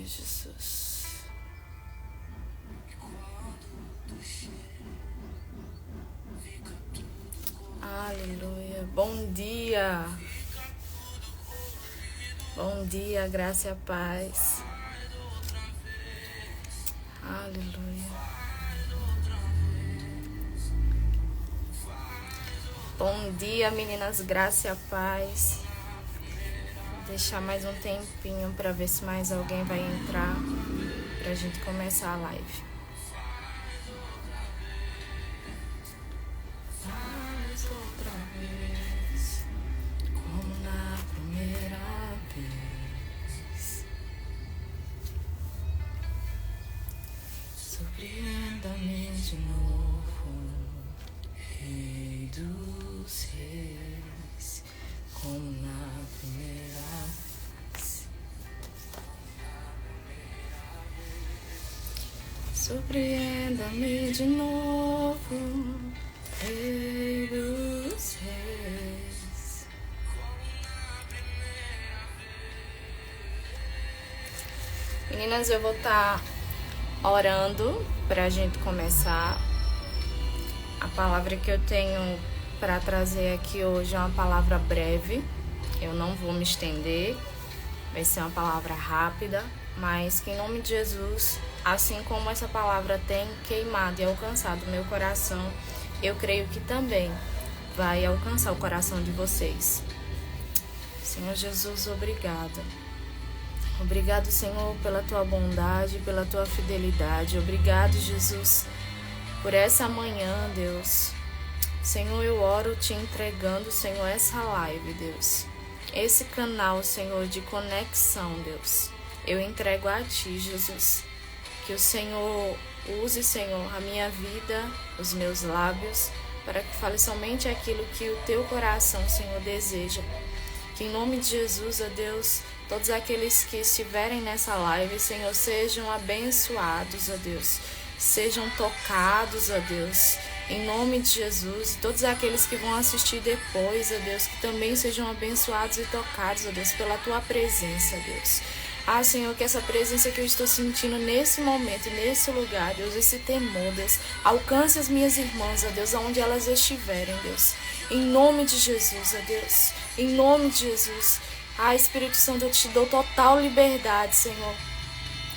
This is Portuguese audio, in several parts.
Jesus. Aleluia. Bom dia. Bom dia, graça e a paz. Aleluia. Bom dia, meninas, graça e a paz. Vou deixar mais um tempinho para ver se mais alguém vai entrar pra gente começar a live. Vamos outra vez, como na primeira vez. Surpreenda-me de novo, Rei dos Reis, como na primeira vez. Surpreenda-me de novo, Rei dos Reis. Meninas, eu vou estar orando pra gente começar. A palavra que eu tenho para trazer aqui hoje é uma palavra breve. Eu não vou me estender. Vai ser uma palavra rápida, mas que em nome de Jesus, assim como essa palavra tem queimado e alcançado o meu coração, eu creio que também vai alcançar o coração de vocês. Senhor Jesus, obrigada. Obrigado, Senhor, pela tua bondade, pela tua fidelidade. Obrigado, Jesus, por essa manhã, Deus. Senhor, eu oro te entregando, Senhor, essa live, Deus. Esse canal, Senhor, de conexão, Deus. Eu entrego a ti, Jesus. Que o Senhor use, Senhor, a minha vida, os meus lábios, para que fale somente aquilo que o teu coração, Senhor, deseja. Que em nome de Jesus, ó Deus, todos aqueles que estiverem nessa live, Senhor, sejam abençoados, ó Deus. Sejam tocados, ó Deus, em nome de Jesus. E todos aqueles que vão assistir depois, ó Deus, que também sejam abençoados e tocados, ó Deus, pela tua presença, Deus. Senhor, que essa presença que eu estou sentindo nesse momento, nesse lugar, Deus, esse temor, Deus, alcance as minhas irmãs, ó Deus, aonde elas estiverem, Deus. Em nome de Jesus, ó Deus. Em nome de Jesus. Espírito Santo, eu te dou total liberdade, Senhor.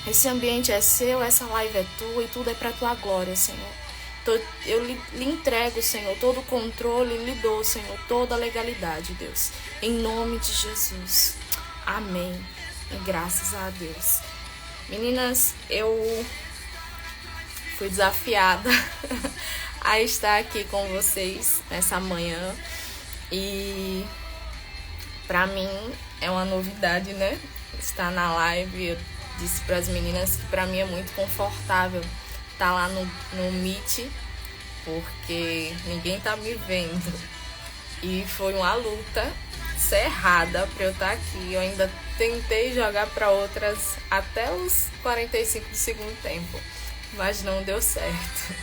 Esse ambiente é seu, essa live é tua e tudo é para tua glória, Senhor. Eu lhe entrego, Senhor, todo o controle, lhe dou, Senhor, toda a legalidade, Deus. Em nome de Jesus. Amém. E graças a Deus. Meninas, eu fui desafiada a estar aqui com vocês nessa manhã. E pra mim é uma novidade, né? Estar na live. Eu disse para as meninas que pra mim é muito confortável estar lá no Meet, porque ninguém tá me vendo. E foi uma luta cerrada pra eu estar aqui. Eu ainda tentei jogar para outras até os 45 do segundo tempo, mas não deu certo.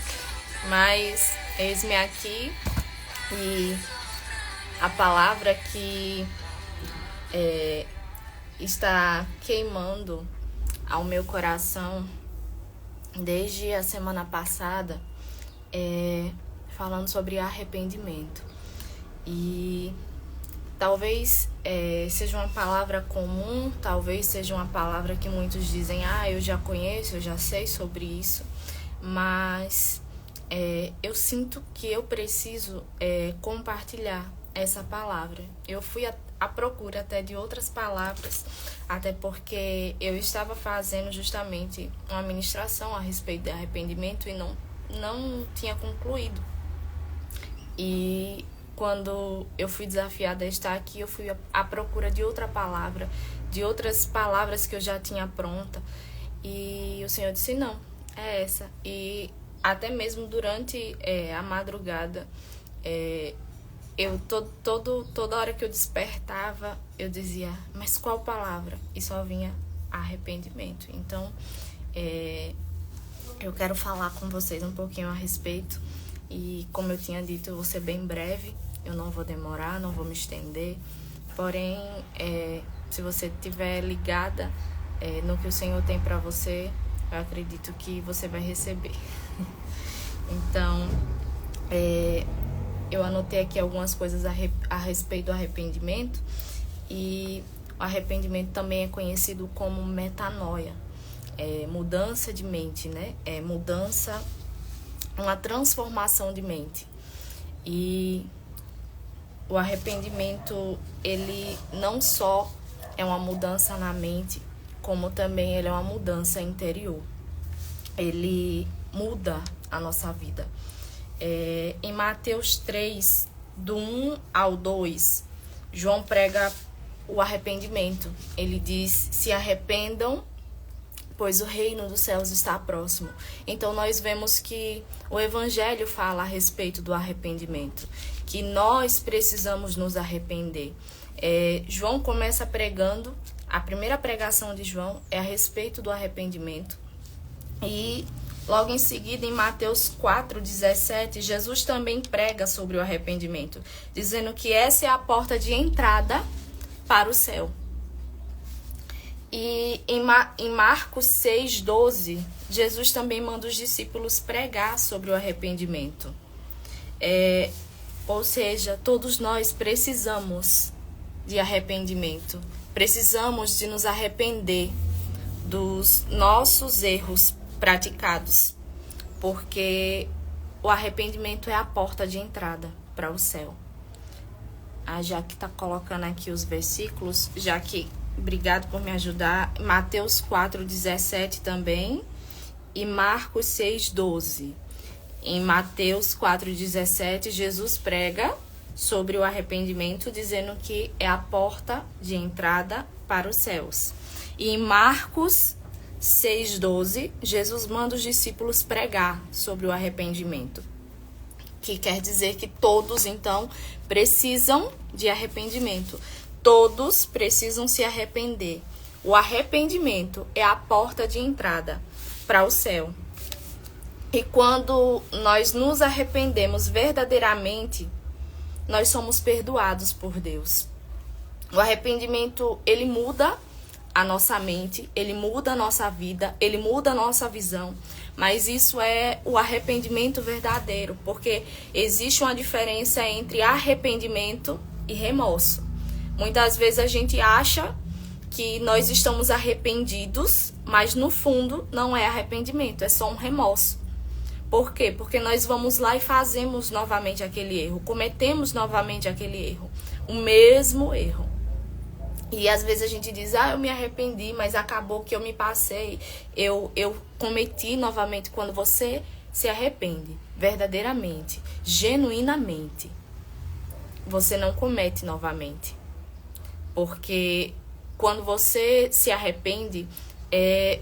Mas eis-me aqui e a palavra que está queimando ao meu coração desde a semana passada falando sobre arrependimento. E talvez seja uma palavra comum, talvez seja uma palavra que muitos dizem, eu já conheço, eu já sei sobre isso, mas eu sinto que eu preciso compartilhar essa palavra. Eu fui à procura até de outras palavras, até porque eu estava fazendo justamente uma ministração a respeito de arrependimento e não tinha concluído. E quando eu fui desafiada a estar aqui, eu fui à procura de outra palavra, de outras palavras que eu já tinha pronta. E o Senhor disse, não, é essa. E até mesmo durante a madrugada, eu toda hora que eu despertava, eu dizia, mas qual palavra? E só vinha arrependimento. Então, eu quero falar com vocês um pouquinho a respeito. E como eu tinha dito, eu vou ser bem breve. Eu não vou demorar, não vou me estender. Porém, se você estiver ligada no que o Senhor tem para você, eu acredito que você vai receber. Então, eu anotei aqui algumas coisas a respeito do arrependimento. E o arrependimento também é conhecido como metanoia, mudança de mente, né? Mudança, uma transformação de mente. E o arrependimento, ele não só é uma mudança na mente, como também ele é uma mudança interior. Ele muda a nossa vida. Em Mateus 3, do 1 ao 2, João prega o arrependimento. Ele diz: se arrependam, pois o reino dos céus está próximo. Então nós vemos que o Evangelho fala a respeito do arrependimento, que nós precisamos nos arrepender. João começa pregando, a primeira pregação de João é a respeito do arrependimento. E logo em seguida, em Mateus 4:17, Jesus também prega sobre o arrependimento, dizendo que essa é a porta de entrada para o céu. E em Marcos 6:12, Jesus também manda os discípulos pregar sobre o arrependimento. Ou seja, todos nós precisamos de arrependimento. Precisamos de nos arrepender dos nossos erros praticados, porque o arrependimento é a porta de entrada para o céu. A Jaque está colocando aqui os versículos. Jaque, obrigado por me ajudar. Mateus 4:17 também e Marcos 6:12. Em Mateus 4:17, Jesus prega sobre o arrependimento, dizendo que é a porta de entrada para os céus. E em Marcos 6:12, Jesus manda os discípulos pregar sobre o arrependimento, que quer dizer que todos, então, precisam de arrependimento. Todos precisam se arrepender. O arrependimento é a porta de entrada para o céu. E quando nós nos arrependemos verdadeiramente, nós somos perdoados por Deus. O arrependimento, ele muda a nossa mente, ele muda a nossa vida, ele muda a nossa visão. Mas isso é o arrependimento verdadeiro, porque existe uma diferença entre arrependimento e remorso. Muitas vezes a gente acha que nós estamos arrependidos, mas no fundo não é arrependimento, é só um remorso. Por quê? Porque nós vamos lá e fazemos novamente aquele erro, cometemos novamente aquele erro, o mesmo erro. E às vezes a gente diz, eu me arrependi, mas acabou que eu me passei, eu cometi novamente. Quando você se arrepende verdadeiramente, genuinamente, você não comete novamente. Porque quando você se arrepende,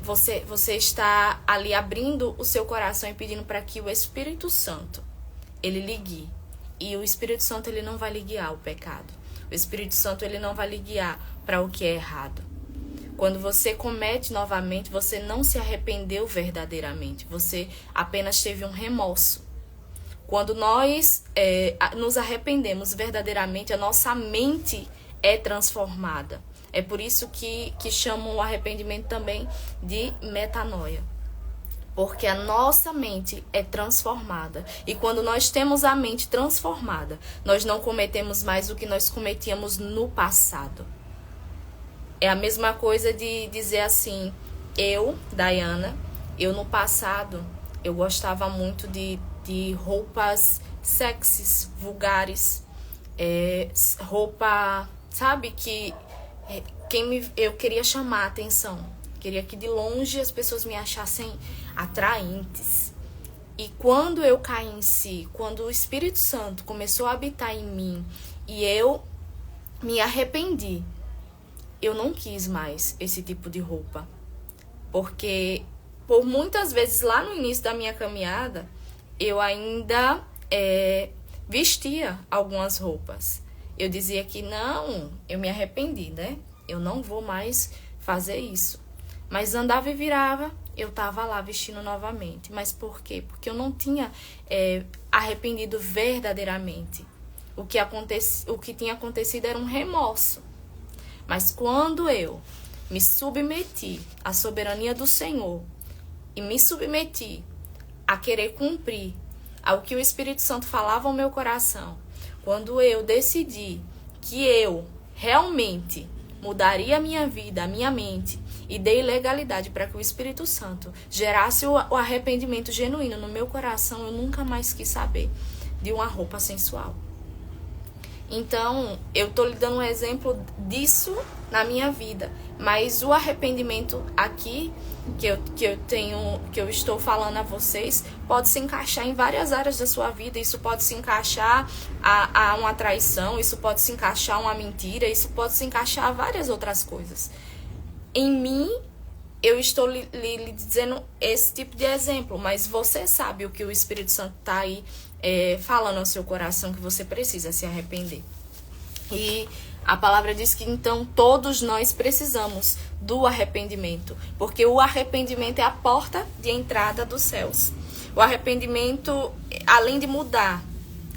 você está ali abrindo o seu coração e pedindo para que o Espírito Santo, ele lhe guie. E o Espírito Santo, ele não vai lhe guiar o pecado. O Espírito Santo, ele não vai lhe guiar para o que é errado. Quando você comete novamente, você não se arrependeu verdadeiramente. Você apenas teve um remorso. Quando nós nos arrependemos verdadeiramente, a nossa mente é transformada. É por isso que chamam o arrependimento também de metanoia. Porque a nossa mente é transformada. E quando nós temos a mente transformada, nós não cometemos mais o que nós cometíamos no passado. É a mesma coisa de dizer assim, Dayana, no passado, eu gostava muito de roupas sexys, vulgares, roupa, sabe, que eu queria chamar a atenção. Queria que de longe as pessoas me achassem atraentes. E quando eu caí em si, quando o Espírito Santo começou a habitar em mim e eu me arrependi, eu não quis mais esse tipo de roupa. Porque por muitas vezes lá no início da minha caminhada, eu ainda vestia algumas roupas. Eu dizia que não, eu me arrependi, né? Eu não vou mais fazer isso. Mas andava e virava, eu estava lá vestindo novamente. Mas por quê? Porque eu não tinha arrependido verdadeiramente. O que tinha acontecido era um remorso. Mas quando eu me submeti à soberania do Senhor e me submeti a querer cumprir ao que o Espírito Santo falava ao meu coração, quando eu decidi que eu realmente mudaria a minha vida, a minha mente, e dei legalidade para que o Espírito Santo gerasse o arrependimento genuíno no meu coração, eu nunca mais quis saber de uma roupa sensual. Então, eu estou lhe dando um exemplo disso na minha vida. Mas o arrependimento aqui, que eu estou falando a vocês, pode se encaixar em várias áreas da sua vida. Isso pode se encaixar a uma traição, isso pode se encaixar a uma mentira, isso pode se encaixar a várias outras coisas. Em mim, eu estou lhe dizendo esse tipo de exemplo, mas você sabe o que o Espírito Santo está aí falando ao seu coração, que você precisa se arrepender. E a palavra diz que então todos nós precisamos do arrependimento, porque o arrependimento é a porta de entrada dos céus. O arrependimento, além de mudar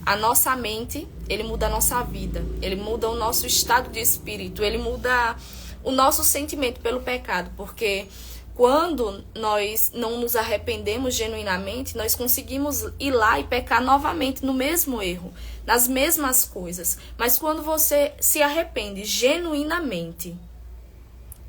a nossa mente, ele muda a nossa vida, ele muda o nosso estado de espírito, ele muda o nosso sentimento pelo pecado, porque quando nós não nos arrependemos genuinamente, nós conseguimos ir lá e pecar novamente no mesmo erro, nas mesmas coisas. Mas quando você se arrepende genuinamente,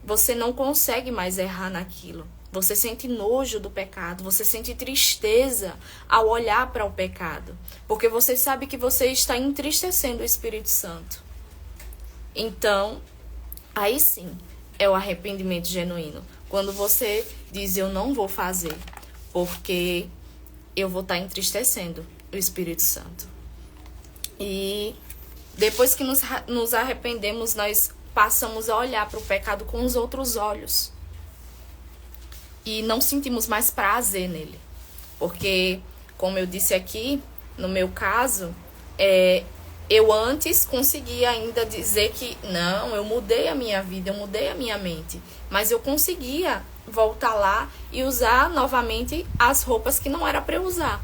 você não consegue mais errar naquilo. Você sente nojo do pecado, você sente tristeza ao olhar para o pecado, porque você sabe que você está entristecendo o Espírito Santo. Então, aí sim é o arrependimento genuíno. Quando você diz, eu não vou fazer, porque eu vou estar entristecendo o Espírito Santo. E depois que nos arrependemos, nós passamos a olhar para o pecado com os outros olhos. E não sentimos mais prazer nele. Porque, como eu disse aqui, no meu caso, eu antes conseguia ainda dizer que não, eu mudei a minha vida, eu mudei a minha mente. Mas eu conseguia voltar lá e usar novamente as roupas que não era para eu usar.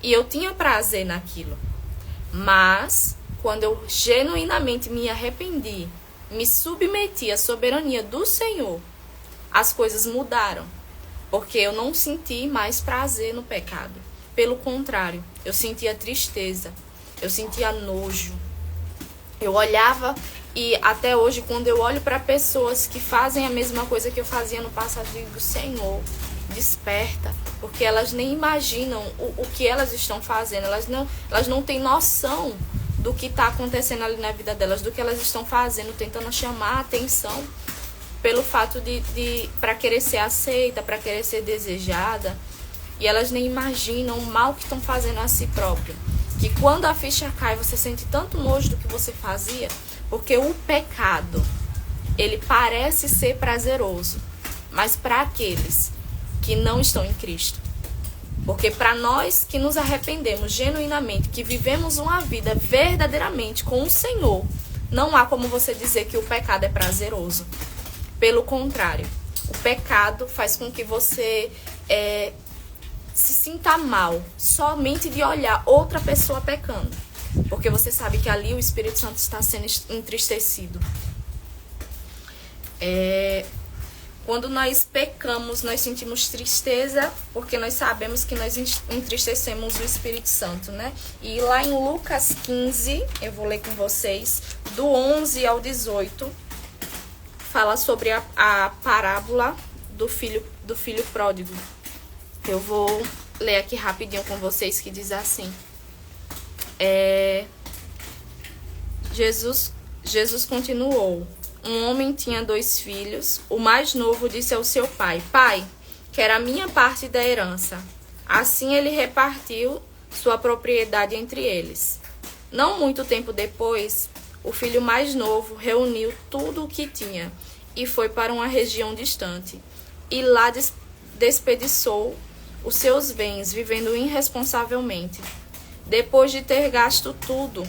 E eu tinha prazer naquilo. Mas, quando eu genuinamente me arrependi, me submeti à soberania do Senhor, as coisas mudaram. Porque eu não senti mais prazer no pecado. Pelo contrário, eu sentia tristeza. Eu sentia nojo. Eu olhava e até hoje, quando eu olho para pessoas que fazem a mesma coisa que eu fazia no passado, eu digo, Senhor, desperta. Porque elas nem imaginam o que elas estão fazendo. Elas não têm noção do que está acontecendo ali na vida delas, do que elas estão fazendo, tentando chamar a atenção pelo fato para querer ser aceita, para querer ser desejada. E elas nem imaginam o mal que estão fazendo a si próprio. Que quando a ficha cai, você sente tanto nojo do que você fazia, porque o pecado, ele parece ser prazeroso, mas para aqueles que não estão em Cristo. Porque para nós que nos arrependemos genuinamente, que vivemos uma vida verdadeiramente com o Senhor, não há como você dizer que o pecado é prazeroso. Pelo contrário, o pecado faz com que você se sinta mal somente de olhar outra pessoa pecando, porque você sabe que ali o Espírito Santo está sendo entristecido. Quando nós pecamos, nós sentimos tristeza, porque nós sabemos que nós entristecemos o Espírito Santo, né? E lá em Lucas 15, eu vou ler com vocês, do 11 ao 18, fala sobre a parábola do filho pródigo. Eu vou ler aqui rapidinho com vocês, que diz assim. Jesus continuou. Um homem tinha 2 filhos. O mais novo disse ao seu pai, Pai, quero a minha parte da herança. Assim ele repartiu sua propriedade entre eles. Não muito tempo depois, o filho mais novo reuniu tudo o que tinha e foi para uma região distante. E lá desperdiçou os seus bens, vivendo irresponsavelmente. Depois de ter gasto tudo,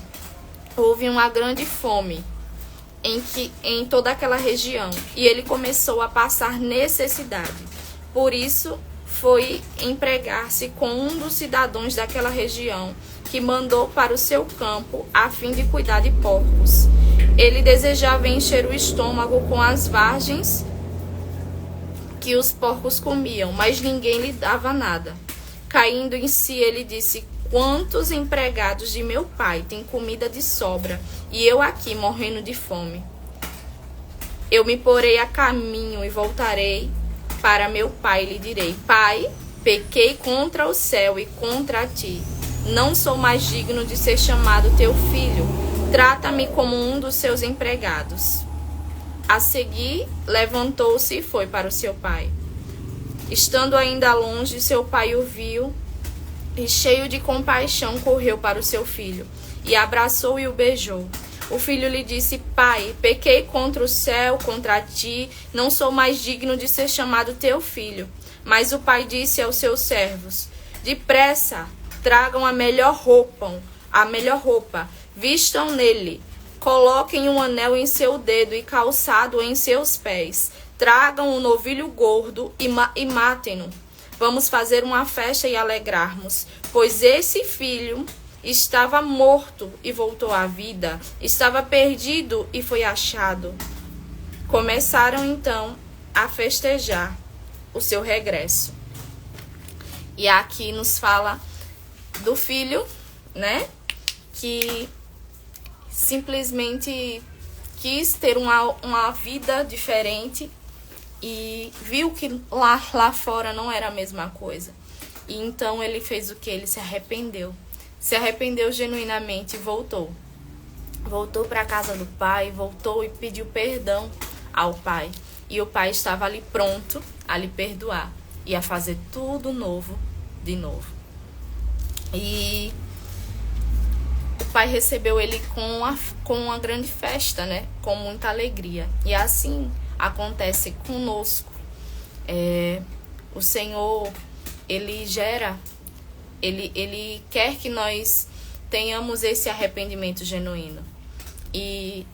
houve uma grande fome em toda aquela região, e ele começou a passar necessidade. Por isso, foi empregar-se com um dos cidadãos daquela região, que mandou para o seu campo a fim de cuidar de porcos. Ele desejava encher o estômago com as vagens que os porcos comiam, mas ninguém lhe dava nada. Caindo em si, ele disse: quantos empregados de meu pai têm comida de sobra, e eu aqui morrendo de fome? Eu me porei a caminho e voltarei para meu pai, e lhe direi: Pai, pequei contra o céu e contra ti. Não sou mais digno de ser chamado teu filho. Trata-me como um dos seus empregados. A seguir, levantou-se e foi para o seu pai. Estando ainda longe, seu pai o viu e, cheio de compaixão, correu para o seu filho e abraçou e o beijou. O filho lhe disse: Pai, pequei contra o céu, contra ti, não sou mais digno de ser chamado teu filho. Mas o pai disse aos seus servos: Depressa, tragam a melhor roupa, vistam nele, coloquem um anel em seu dedo e calçado em seus pés. Tragam um novilho gordo e matem-no. Vamos fazer uma festa e alegrarmos, pois esse filho estava morto e voltou à vida, estava perdido e foi achado. Começaram então a festejar o seu regresso. E aqui nos fala do filho, né, que simplesmente quis ter uma vida diferente e viu que lá fora não era a mesma coisa. E então ele fez o que? Ele se arrependeu genuinamente e voltou para a casa do pai, voltou e pediu perdão ao pai. E o pai estava ali pronto a lhe perdoar e a fazer tudo novo de novo. E o pai recebeu ele com uma grande festa, né? Com muita alegria. E assim acontece conosco. O Senhor, Ele quer que nós tenhamos esse arrependimento genuíno. E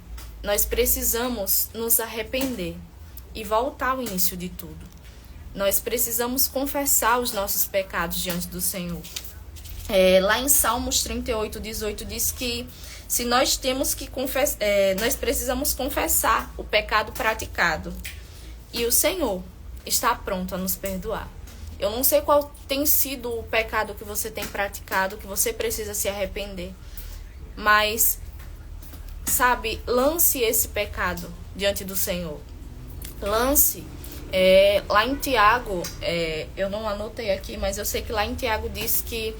nós precisamos nos arrepender e voltar ao início de tudo. Nós precisamos confessar os nossos pecados diante do Senhor. Lá em Salmos 38:18 diz que se nós temos que nós precisamos confessar o pecado praticado. E o Senhor está pronto a nos perdoar. Eu não sei qual tem sido o pecado que você tem praticado, que você precisa se arrepender. Mas, sabe, lance esse pecado diante do Senhor. Lance. Lá em Tiago, eu não anotei aqui, mas eu sei que lá em Tiago diz que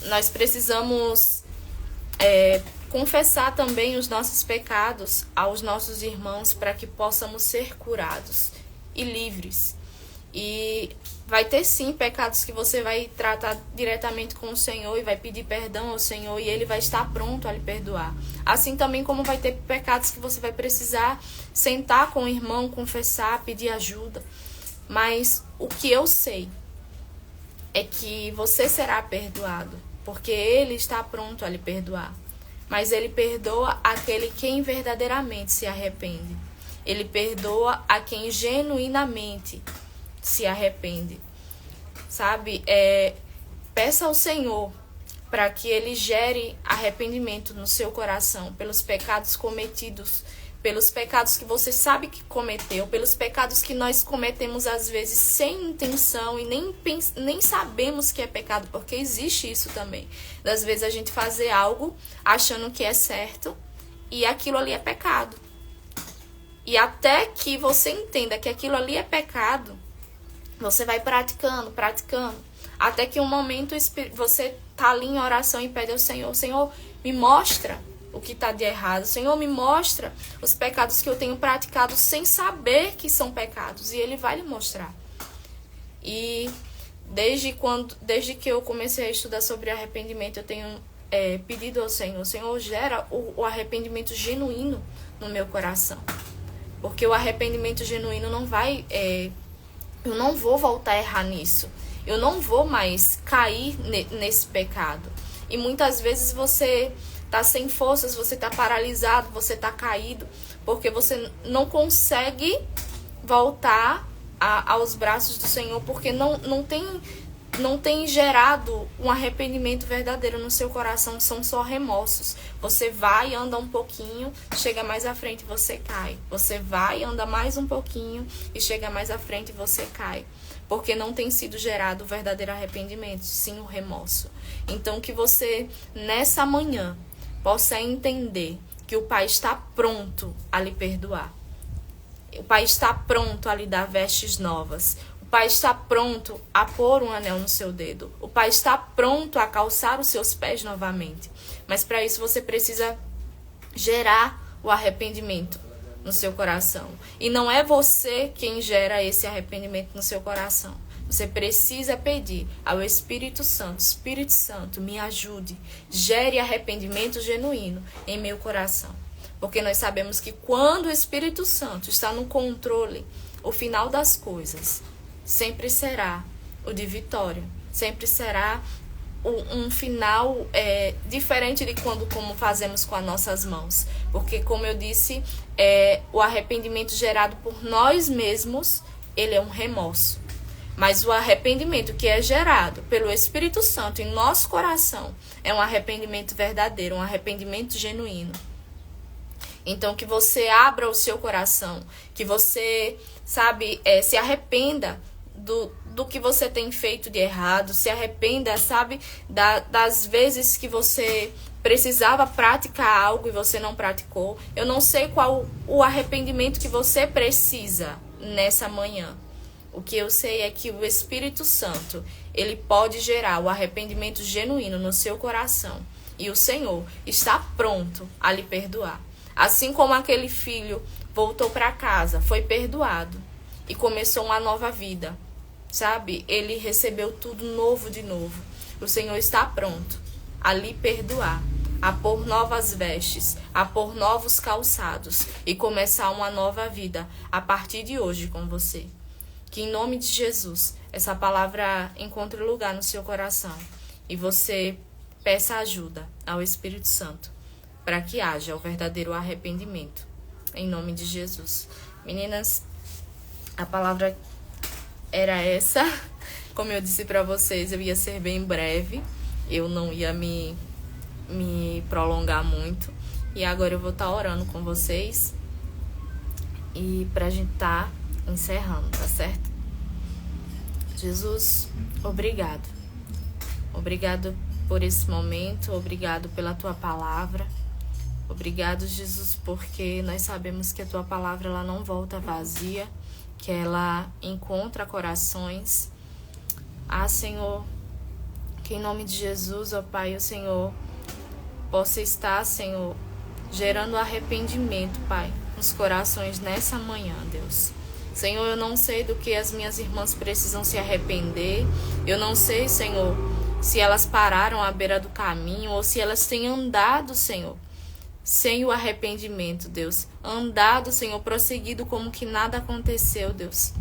nós precisamos confessar também os nossos pecados aos nossos irmãos para que possamos ser curados e livres. E vai ter sim pecados que você vai tratar diretamente com o Senhor e vai pedir perdão ao Senhor e Ele vai estar pronto a lhe perdoar. Assim também como vai ter pecados que você vai precisar sentar com o irmão, confessar, pedir ajuda. Mas o que eu sei é que você será perdoado, porque Ele está pronto a lhe perdoar. Mas Ele perdoa aquele quem verdadeiramente se arrepende. Ele perdoa a quem genuinamente se arrepende, sabe? Peça ao Senhor para que Ele gere arrependimento no seu coração pelos pecados cometidos, pelos pecados que você sabe que cometeu, pelos pecados que nós cometemos às vezes sem intenção e nem sabemos que é pecado, porque existe isso também. Às vezes a gente fazer algo achando que é certo e aquilo ali é pecado. E até que você entenda que aquilo ali é pecado, você vai praticando, até que um momento você tá ali em oração e pede ao Senhor: Senhor, me mostra o que tá de errado. Senhor, me mostra os pecados que eu tenho praticado sem saber que são pecados. E Ele vai lhe mostrar. E desde que eu comecei a estudar sobre arrependimento, eu tenho pedido ao Senhor: Senhor, gera o arrependimento genuíno no meu coração. Porque o arrependimento genuíno não vai... eu não vou voltar a errar nisso. Eu não vou mais cair nesse pecado. E muitas vezes você tá sem forças, você tá paralisado, você tá caído, porque você não consegue voltar aos braços do Senhor, porque não tem gerado um arrependimento verdadeiro no seu coração, são só remorsos. Você vai, anda um pouquinho, chega mais à frente e você cai. Você vai, anda mais um pouquinho e chega mais à frente e você cai. Porque não tem sido gerado o verdadeiro arrependimento, sim o remorso. Então que você, nessa manhã, possa entender que o Pai está pronto a lhe perdoar. O Pai está pronto a lhe dar vestes novas. O Pai está pronto a pôr um anel no seu dedo. O Pai está pronto a calçar os seus pés novamente. Mas para isso você precisa gerar o arrependimento no seu coração. E não é você quem gera esse arrependimento no seu coração. Você precisa pedir ao Espírito Santo: Espírito Santo, me ajude. Gere arrependimento genuíno em meu coração. Porque nós sabemos que quando o Espírito Santo está no controle, o final das coisas sempre será o de vitória. Sempre será um final diferente de como fazemos com as nossas mãos. Porque, como eu disse, o arrependimento gerado por nós mesmos, ele é um remorso. Mas o arrependimento que é gerado pelo Espírito Santo em nosso coração é um arrependimento verdadeiro, um arrependimento genuíno. Então, que você abra o seu coração, que você, se arrependa do que você tem feito de errado, se arrependa, das vezes que você precisava praticar algo e você não praticou. Eu não sei qual o arrependimento que você precisa nessa manhã. O que eu sei é que o Espírito Santo, ele pode gerar o arrependimento genuíno no seu coração. E o Senhor está pronto a lhe perdoar. Assim como aquele filho voltou para casa, foi perdoado e começou uma nova vida, Ele recebeu tudo novo de novo. O Senhor está pronto a lhe perdoar, a pôr novas vestes, a pôr novos calçados e começar uma nova vida a partir de hoje com você. Que em nome de Jesus, essa palavra encontre lugar no seu coração e você peça ajuda ao Espírito Santo para que haja o verdadeiro arrependimento. Em nome de Jesus. Meninas, a palavra era essa. Como eu disse para vocês, eu ia ser bem breve. Eu não ia me prolongar muito. E agora eu vou estar orando com vocês. E pra gente estar encerrando, tá certo? Jesus, obrigado. Obrigado por esse momento. Obrigado pela tua palavra. Obrigado, Jesus, porque nós sabemos que a tua palavra ela não volta vazia, que ela encontra corações. Senhor, que em nome de Jesus, ó Pai, o Senhor possa estar, Senhor, gerando arrependimento, Pai, nos corações nessa manhã, Deus. Senhor, eu não sei do que as minhas irmãs precisam se arrepender. Eu não sei, Senhor, se elas pararam à beira do caminho ou se elas têm andado, Senhor, sem o arrependimento, Deus. Andado, Senhor, prosseguido como que nada aconteceu, Deus.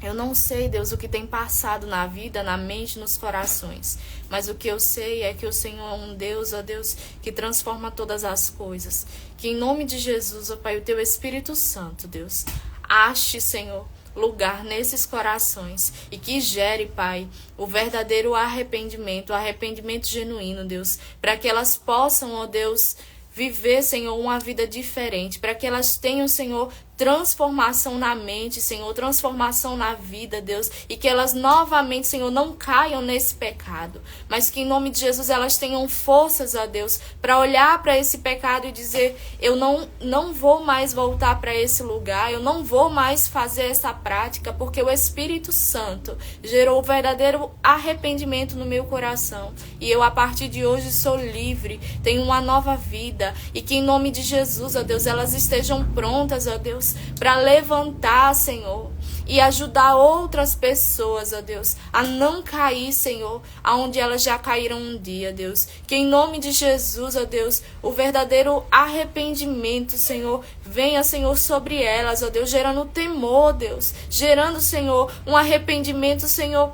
Eu não sei, Deus, o que tem passado na vida, na mente, nos corações. Mas o que eu sei é que o Senhor é um Deus, ó Deus, que transforma todas as coisas. Que em nome de Jesus, ó Pai, o teu Espírito Santo, Deus, ache, Senhor, lugar nesses corações e que gere, Pai, o verdadeiro arrependimento, o arrependimento genuíno, Deus, para que elas possam, ó Deus, viver, Senhor, uma vida diferente, para que elas tenham, Senhor, transformação na mente, Senhor, transformação na vida, Deus, e que elas novamente, Senhor, não caiam nesse pecado, mas que em nome de Jesus elas tenham forças, ó Deus, para olhar para esse pecado e dizer: eu não vou mais voltar para esse lugar, eu não vou mais fazer essa prática, porque o Espírito Santo gerou o verdadeiro arrependimento no meu coração, e eu a partir de hoje sou livre, tenho uma nova vida, e que em nome de Jesus, ó Deus, elas estejam prontas, ó Deus, para levantar, Senhor, e ajudar outras pessoas, ó Deus, a não cair, Senhor, aonde elas já caíram um dia, Deus. Que em nome de Jesus, ó Deus, o verdadeiro arrependimento, Senhor, venha, Senhor, sobre elas, ó Deus, gerando temor, Deus, gerando, Senhor, um arrependimento, Senhor,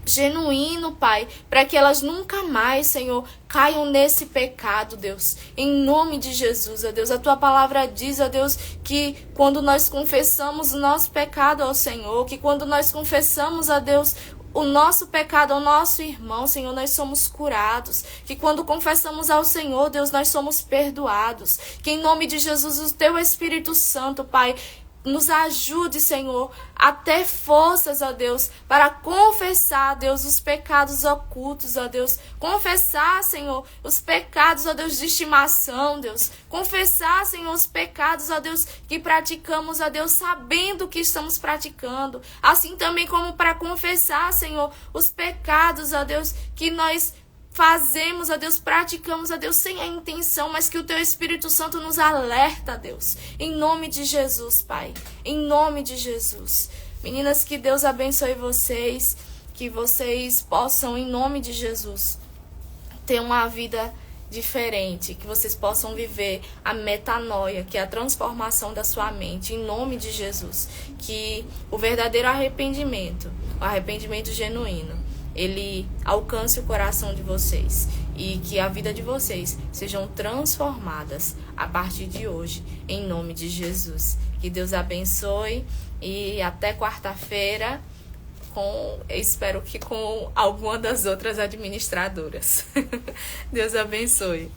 genuíno, Pai, para que elas nunca mais, Senhor, caiam nesse pecado, Deus. Em nome de Jesus, ó Deus, a tua palavra diz, ó Deus, que quando nós confessamos o nosso pecado ao Senhor, que quando nós confessamos, ó Deus, o nosso pecado ao nosso irmão, Senhor, nós somos curados. Que quando confessamos ao Senhor, Deus, nós somos perdoados. Que em nome de Jesus, o teu Espírito Santo, Pai, nos ajude, Senhor, a ter forças, ó Deus, para confessar, Deus, os pecados ocultos, ó Deus. Confessar, Senhor, os pecados, ó Deus, de estimação, Deus. Confessar, Senhor, os pecados, ó Deus, que praticamos, ó Deus, sabendo que estamos praticando. Assim também como para confessar, Senhor, os pecados, ó Deus, que nós fazemos, ó Deus, praticamos, ó Deus, sem a intenção, mas que o teu Espírito Santo nos alerta, Deus. Em nome de Jesus, Pai. Em nome de Jesus. Meninas, que Deus abençoe vocês, que vocês possam, em nome de Jesus, ter uma vida diferente, que vocês possam viver a metanoia, que é a transformação da sua mente, em nome de Jesus. Que o verdadeiro arrependimento, o arrependimento genuíno, ele alcance o coração de vocês e que a vida de vocês sejam transformadas a partir de hoje, em nome de Jesus. Que Deus abençoe e até quarta-feira, espero que com alguma das outras administradoras. Deus abençoe.